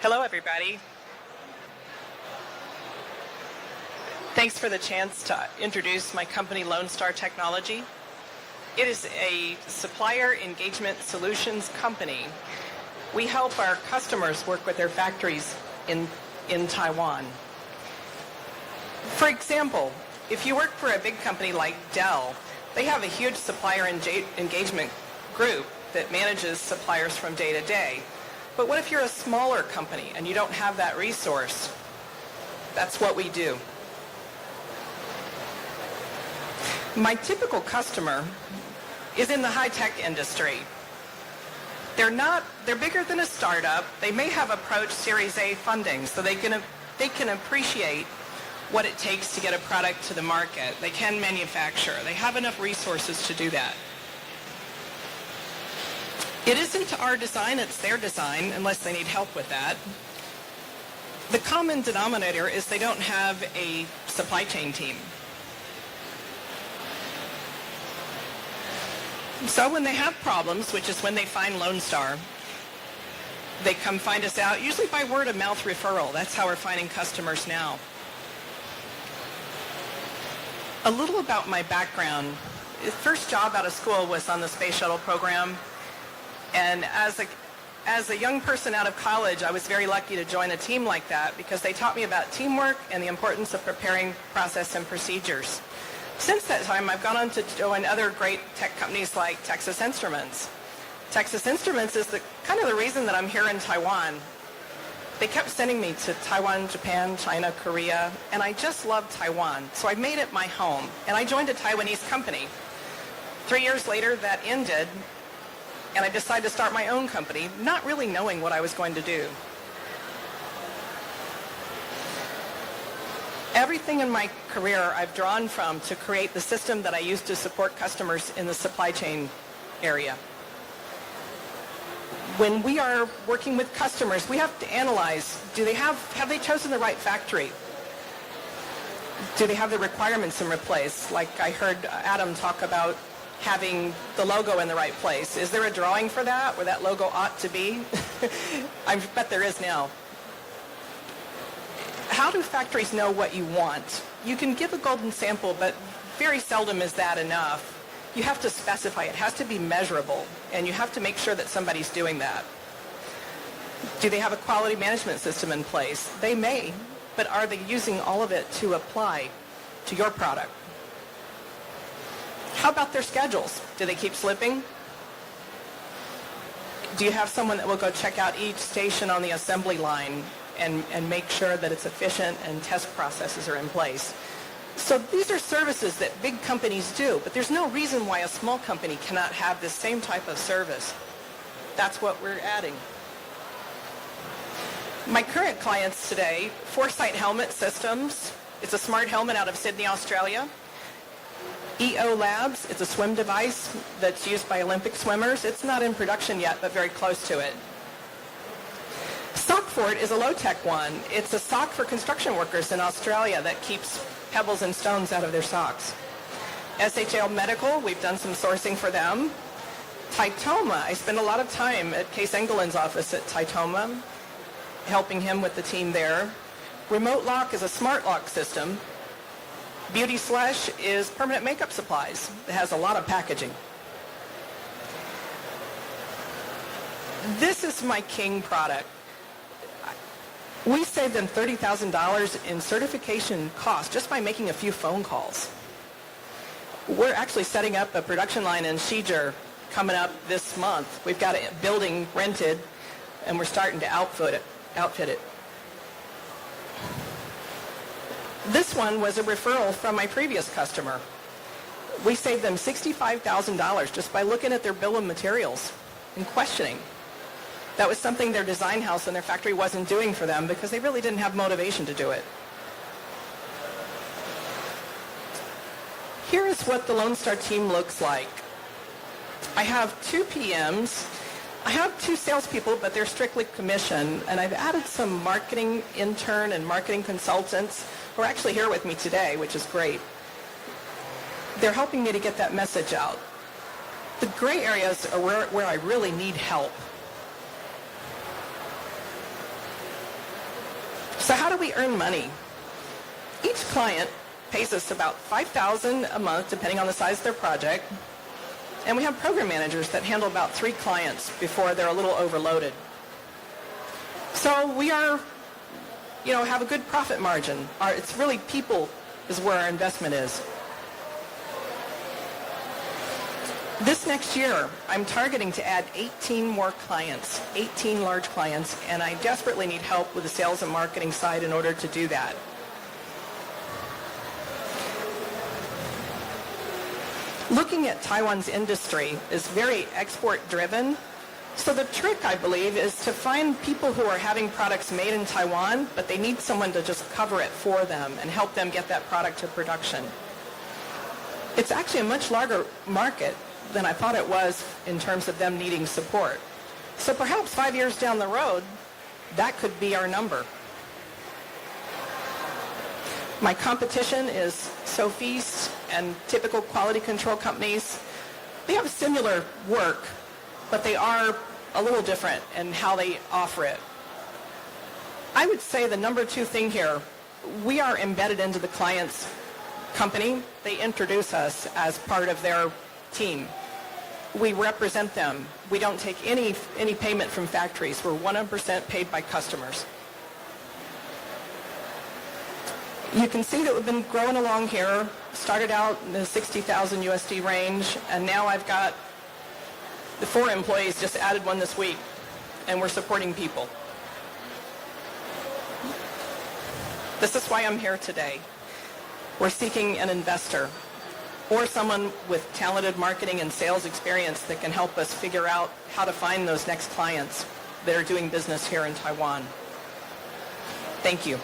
Hello, everybody. Thanks for the chance to introduce my company, Lonestar Technology. It is a supplier engagement solutions company. We help our customers work with their factories in Taiwan. For example, if you work for a big company like Dell, they have a huge supplier engagement group that manages suppliers from day to day. But what if you're a smaller company and you don't have that resource? That's what we do. My typical customer is in the high-tech industry. They're bigger than a startup. They may have approached Series A funding, so they can appreciate what it takes to get a product to the market. They can manufacture. They have enough resources to do that. It isn't our design, it's their design, unless they need help with that. The common denominator is they don't have a supply chain team. So when they have problems, which is when they find Lonestar, they come find us out, usually by word of mouth referral. That's how we're finding customers now. A little about my background. The first job out of school was on the space shuttle program. And as a young person out of college, I was very lucky to join a team like that because they taught me about teamwork and the importance of preparing process and procedures. Since that time, I've gone on to join other great tech companies like Texas Instruments. Texas Instruments is kind of the reason that I'm here in Taiwan. They kept sending me to Taiwan, Japan, China, Korea, and I just loved Taiwan. So I made it my home, and I joined a Taiwanese company. 3 years later, that ended, and I decided to start my own company, not really knowing what I was going to do. Everything in my career I've drawn from to create the system that I use to support customers in the supply chain area. When we are working with customers, we have to analyze, have they chosen the right factory? Do they have the requirements in place? Like I heard Adam talk about having the logo in the right place. Is there a drawing for that, where that logo ought to be? I bet there is now. How do factories know what you want? You can give a golden sample, but very seldom is that enough. You have to specify. It has to be measurable, and you have to make sure that somebody's doing that. Do they have a quality management system in place? They may, but are they using all of it to apply to your product? How about their schedules? Do they keep slipping? Do you have someone that will go check out each station on the assembly line and make sure that it's efficient and test processes are in place? So these are services that big companies do, but there's no reason why a small company cannot have this same type of service. That's what we're adding. My current clients today, Foresight Helmet Systems. It's a smart helmet out of Sydney, Australia. EO Labs, it's a swim device that's used by Olympic swimmers. It's not in production yet, but very close to it. Sockford is a low-tech one. It's a sock for construction workers in Australia that keeps pebbles and stones out of their socks. SHL Medical, we've done some sourcing for them. Taitoma, I spend a lot of time at Case Engeland's office at Taitoma, helping him with the team there. Remote Lock is a smart lock system. Beauty Slush is permanent makeup supplies. It has a lot of packaging. This is my king product. We saved them $30,000 in certification costs just by making a few phone calls. We're actually setting up a production line in Shijer coming up this month. We've got a building rented, and we're starting to outfit it. This one was a referral from my previous customer. We saved them $65,000 just by looking at their bill of materials and questioning. That was something their design house and their factory wasn't doing for them because they really didn't have motivation to do it. Here is what the Lonestar team looks like. I have 2 PMs. I have 2 salespeople, but they're strictly commission, and I've added some marketing intern and marketing consultants who are actually here with me today, which is great. They're helping me to get that message out. The gray areas are where I really need help. So how do we earn money? Each client pays us about $5,000 a month, depending on the size of their project. And we have program managers that handle about 3 clients before they're a little overloaded. So we are, have a good profit margin. It's really people is where our investment is. This next year, I'm targeting to add 18 more clients, 18 large clients, and I desperately need help with the sales and marketing side in order to do that. Looking at Taiwan's industry is very export-driven. So the trick, I believe, is to find people who are having products made in Taiwan, but they need someone to just cover it for them and help them get that product to production. It's actually a much larger market than I thought it was in terms of them needing support. So perhaps 5 years down the road, that could be our number. My competition is Sophie's and typical quality control companies. They have similar work, but they are a little different in how they offer it. I would say the number 2 thing here, we are embedded into the client's company. They introduce us as part of their team. We represent them. We don't take any payment from factories. We're 100% paid by customers. You can see that we've been growing along here. Started out in the 60,000 USD range, and now I've got the 4 employees, just added one this week, and we're supporting people. This is why I'm here today. We're seeking an investor or someone with talented marketing and sales experience that can help us figure out how to find those next clients that are doing business here in Taiwan. Thank you.